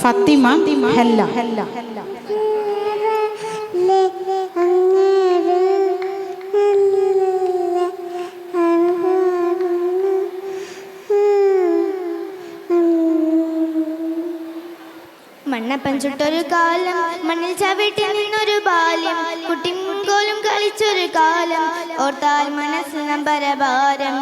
ഫാത്തിമ ഹെല്ല. മണ്ണപ്പൻ ചുട്ടൊരു കാലം, മണ്ണിൽ ചവിട്ടി നിന്നൊരു ബാല്യം, കുട്ടിങ്കോലും കളിച്ചൊരു കാലം, ഓർത്താൽ മനസ്സിൽ നമ്പരഭാരം.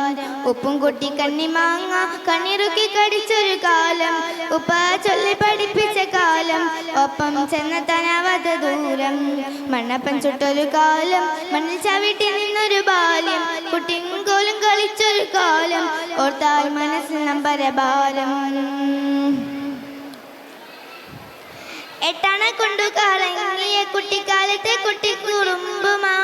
ഉപ്പും കുട്ടി കണ്ണിമാങ്ങ കണ്ണിറുക്കി കടിച്ചൊരു കാലം, ഉപ്പ ചൊല്ലി പഠിപ്പിച്ച കാലം, ഒപ്പം ചെന്നെത്താനാവാത്ത ദൂരം. മണ്ണപ്പൻ ചുട്ടൊരു കാലം, മണ്ണിൽ ചവിട്ടി നിന്നൊരു ബാല്യം, കുട്ടിങ്കോലും കളിച്ചൊരു കാലം, ഓർത്താൽ മനസ്സിൽ നമ്പരഭാരം. എട്ടണ കൊണ്ടു കറങ്ങിയ കുട്ടിക്കാലത്തെ കുട്ടിക്കുറുമ്പുമായി,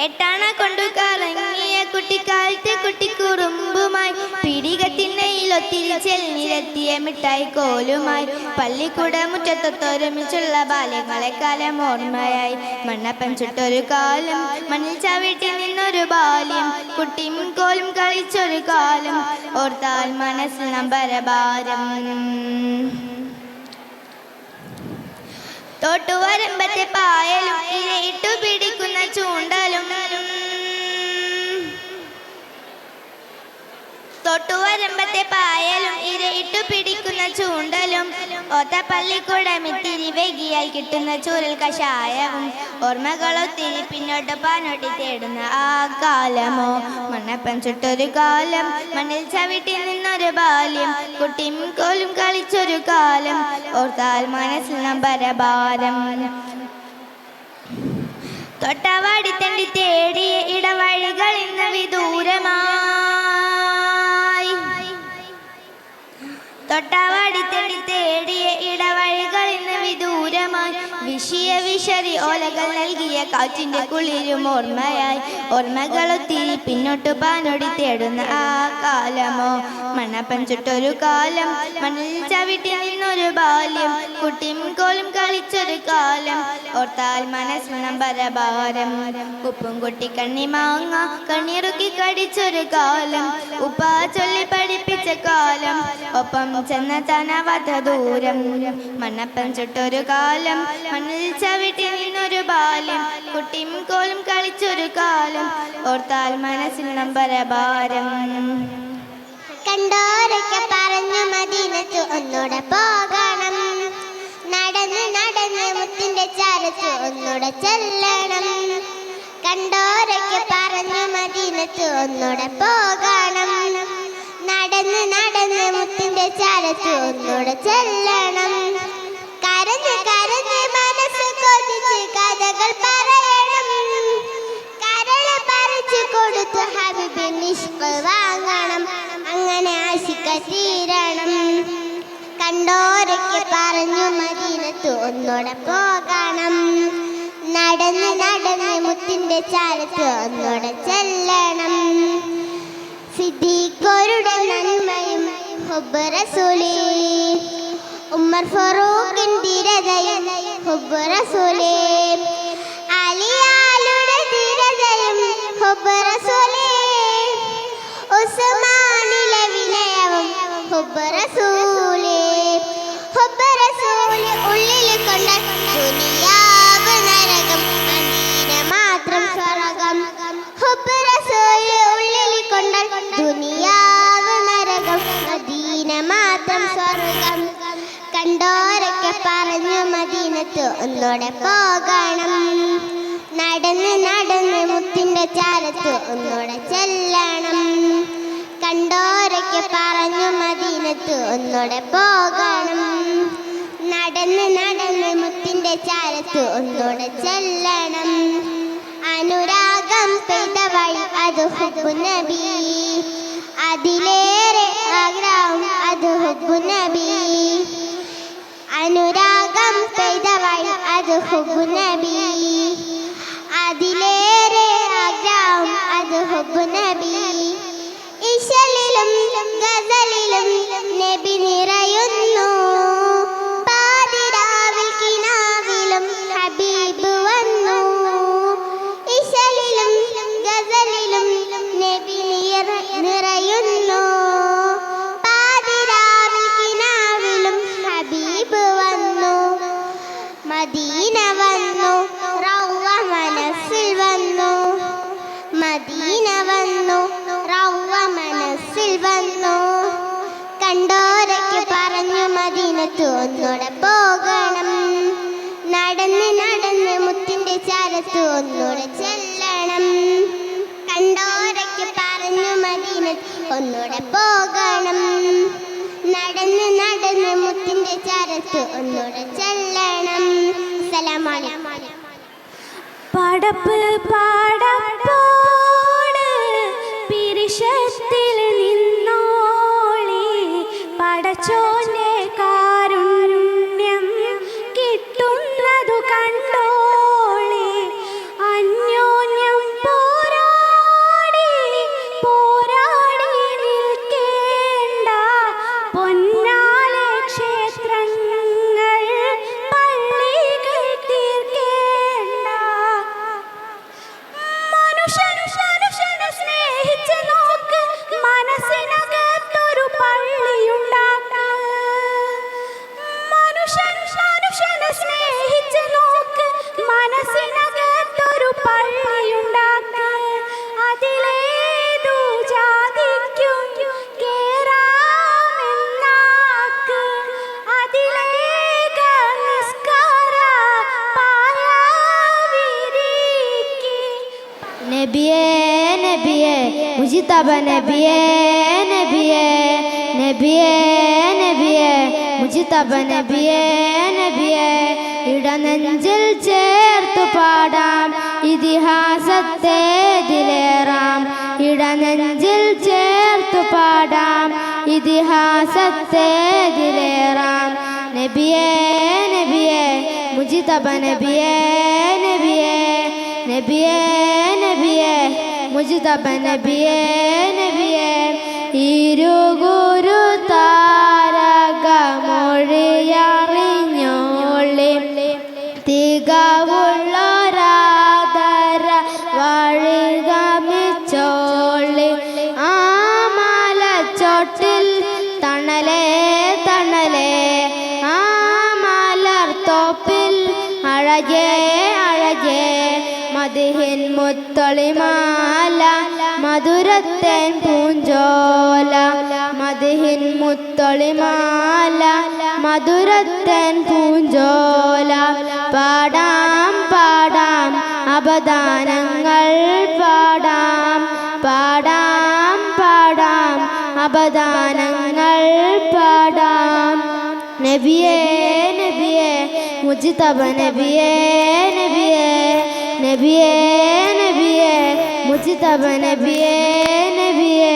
എട്ടണ കൊണ്ടു കറങ്ങിയ കുട്ടിക്കാലത്തെ കുട്ടിക്കുറുമ്പുമായി, പിടികത്തിണ്ണയിലൊത്തിരി ചെല്ലിലെത്തിയ മിഠായി കോലുമായി, പള്ളിക്കൂട മുറ്റത്തൊത്തൊരുമിച്ചുള്ള ബാല്യങ്ങളെക്കാലം ഓർമ്മയായി. മണ്ണപ്പൻ ചുട്ടൊരു കാലം, മണ്ണിൽ ചവിട്ടി നിന്നൊരു ബാല്യം, കുട്ടിയും കോലും കളിച്ചൊരു കാലം, ഓർത്താൽ മനസ്സിൽ നമ്പരഭാരം. തോട്ടുവരമ്പത്തെ പായലും ഇരയിട്ടു പിടിക്കുന്ന ചൂണ്ടലും, തൊട്ടുവരമ്പത്തെ പായലും ഇരയിട്ടു പിടിക്കുന്ന ചൂണ്ടലും, ഓത്തപ്പള്ളിക്കൂടമിത്തിരി വെകിയാൽ കിട്ടുന്ന ചൂരൽ കഷായവും, ഓർമ്മകളൊത്തിരി പിന്നോട്ട് പാനോട്ടി തേടുന്ന ആ കാലമോ. മണ്ണപ്പൻ ചുട്ടൊരു കാലം, മണ്ണിൽ ചവിട്ടി നിന്നൊരു ബാല്യം, കുട്ടിയും കോലും കളിച്ചൊരു കാലം, ഓർത്താൽ മനസ്സിൽ നമ്പരഭാരം. തൊട്ടവാടി തണ്ടി തേടിയ ഇടവഴികൾ ഇന്ന് വിദൂരമായി, തൊട്ടവാടി തണ്ടി തേടിയ ഇടവഴികൾ ഇന്ന് വിദൂരമായി, വിഷിയ വിഷറി ഓലകൾ നൽകിയ കാറ്റിന്റെ കുളിരും ഓർമ്മയായി, ഓർമ്മകളൊത്തിരി പിന്നോട്ട് പാനോടി തേടുന്ന ആ കാലമോ. മണ്ണപ്പൻ ചുട്ടൊരു കാലം, മണ്ണിൽ ചവിട്ടി നിന്നൊരു ബാല്യം, കുട്ടിയും കോലും കളിച്ചൊരു കാലം, ഓർത്താൽ മനസ്സിൽ നമ്പരഭാരം. ഉപ്പും കുട്ടി കണ്ണിമാങ്ങ കണ്ണിറുക്കി കടിച്ചൊരു കാലം, ഉപ്പ ചൊല്ലി പഠിപ്പിച്ച കാലം, ഒപ്പം ചെന്നെത്താനാവാത്ത ദൂരം. മണ്ണപ്പൻ ചുട്ടൊരു കാലം, മണ്ണിൽ ചവിട്ടി നിന്നൊരു ബാല്യം, കുട്ടിയും കോലും കളിച്ചൊരു കാലം, ഓർത്താൽ മനസ്സിൽ നമ്പരഭാരം. കണ്ടോരൊക്കെ പറഞ്ഞു മദീനത്ത് ഒന്നൂടെ പോകണം, നടന്ന് നടന്ന് മുത്തിന്റെ ചാരത്ത് ഒന്നൂടെ ചെല്ലണം. കണ്ടോരൊക്കെ പറഞ്ഞു മദീനത്ത് ഒന്നൂടെ പോകണം, നടന്ന് നടന്ന് മുത്തിന്റെ ചാരത്ത് ഒന്നൂടെ ചെല്ലണം. കരഞ്ഞ് കരഞ്ഞ് മനസ്സ് കൊതിച്ച് കഥകൾ പറയണം, കരള് പറിച്ചു കൊടുത്തു ഹബീബിന് ഇഷ്ക് വാങ്ങണം, അങ്ങനെ ആശിക്ക തീരണം. കണ്ടോരൊക്കെ പറഞ്ഞു മദീനത്ത് ഒന്നൂടെ പോകണം, നടന്ന് നടന്ന് മുത്തിന്റെ ചാരത്ത് ഒന്നൂടെ ചെല്ലണം. സിദ്ദീഖരുടെ നന്മയും ഹുബ്ബ് റസൂലി, ഉമർ ഫറൂഖിൻ ധീരതയും ഹുബ്ബ് റസൂലി, അലിയാളുടെ ധീരതയും ഹുബ്ബ് റസൂലി, ഉസ്മാനിലെ വിനയവും ഹുബ്ബ് റസൂലി. ഹുബ്ബ് റസൂലി ഉള്ളിൽ കൊണ്ട ദുനിയാവ് നരകം, മദീന മാത്രം സ്വർഗം. ഹുബ്ബ് റസൂലി ഉള്ളിൽ കൊണ്ട ദുനിയാവ് നരകം, മദീന മാത്രം സ്വർഗം. കണ്ടോരൊക്കെ പറഞ്ഞു മദീനത്ത് ഒന്നൂടെ പോകണം, നടന്ന് നടന്ന് മുത്തിന്റെ ചാരത്ത് ഒന്നൂടെ ചെല്ലണം. കണ്ടോരൊക്കെ പറഞ്ഞു മദീനത്ത് ഒന്നൂടെ പോകണം, നടന്ന് നടന്ന് മുത്തിന്റെ ചാരത്ത് ഒന്നൂടെ ചെല്ലണം. അനുരാഗം പെയ്ത വഴി അത് ഹുബ്ബ് നബി, അതിലേറെ ആഗ്രഹം അത് ഹുബ്ബ് നബി. അനുരാഗം പെയ്ത വഴി അത് ഹുബ്ബ് നബി, അതിലേറെ ആഗ്രഹം അത് ഹുബ്ബ് നബി. ഇശലിലും ഗസലിലും നബി നിറയുന്നു, പാതിരാവിൽ കിനാവിലും ഹബീബ് വന്നു. ഇശലിലും ഗസലിലും നബി നിറയുന്നു, പാതിരാവിൽ മദീനത്ത് ഒന്നൂടെ പോകണം. നടന്ന് നടന്ന് മുത്തിന്റെ ചാരത്ത് ഒന്നൂടെ ചെല്ലണം. കണ്ടോരയ്ക്ക് പറഞ്ഞു മദീനത്ത് ഒന്നൂടെ പോകണം. നടന്ന് നടന്ന് മുത്തിന്റെ ചാരത്ത് ഒന്നൂടെ ചെല്ലണം. അസ്സലാമു അലൈക്കും. പടപ്പ് പാടപ്പോട് പിരിശത്തിൽ നിന്നോളി പടച്ചോന്റെ കാരുണ്യം കിട്ടുന്നതു കണ്ടോളി. അന്യോന്യം പോരാടി പോരാടി നിൽക്കേണ്ട പൊന്നാലെ ക്ഷേത്രങ്ങൾ പള്ളികൾ തീർക്കേണ്ട. മനുഷ്യനെ സ്നേഹിച്ച് നോക്ക്, മനസ്സിനകത്തൊരു പള്ളിയുണ്ടാക്ക. മനുഷ്യനെ സ്നേഹിച്ച് നോക്ക്, മനസ്സിനകത്തൊരു പള്ളിയുണ്ടാക്ക. അതിലേതു ജാതിക്കും കേറാമെന്നാക്ക്, അതിലേക നിസ്കാര പായാവിരിക്ക്. നബിയേ നബിയേ മുജിതബ നബിയേ നബിയേ നബിയേ നബിയേ മുജിതബ നബിയേ നബിയേ. ഇടനെഞ്ചിൽ ചേർത്തു പാടാം ഇതിഹാസത്തെ ദിലേറാം. ഇടനെഞ്ചിൽ ചേർത്തു പാടാം ഇതിഹാസത്തെ ദിലേറാം. നബിയേ നബിയേ മുജിതബ നബിയേ നബിയേ നബിയേ നബിയേ മുജിതബ നബിയേ നബിയേ. ഇരുഗുരു താരകമൊഴിയറിഞ്ഞോളി തികവുള്ളൊരാദര വഴിഗമിച്ചോളി. ആ മലച്ചോട്ടിൽ തണലേ തണലേ, ആ മലർത്തോപ്പിൽ അഴകേ അഴകേ. മദിഹിൻ മുത്തൊളിമാല മധുരത്തേൻ പൂഞ്ചോല. മദിഹിൻ മുത്തൊളിമാല മധുരത്തേൻ പൂഞ്ചോല. പാടാം പാടാം അപദാനങ്ങൾ പാടാം. പാടാം പാടാം അപദാനങ്ങൾ പാടാം. നബിയേ നബിയേ മുജിതബ നബിയേ നബിയേ നബിയേ നബിയേ മുജിതബ നബിയേ നബിയേ.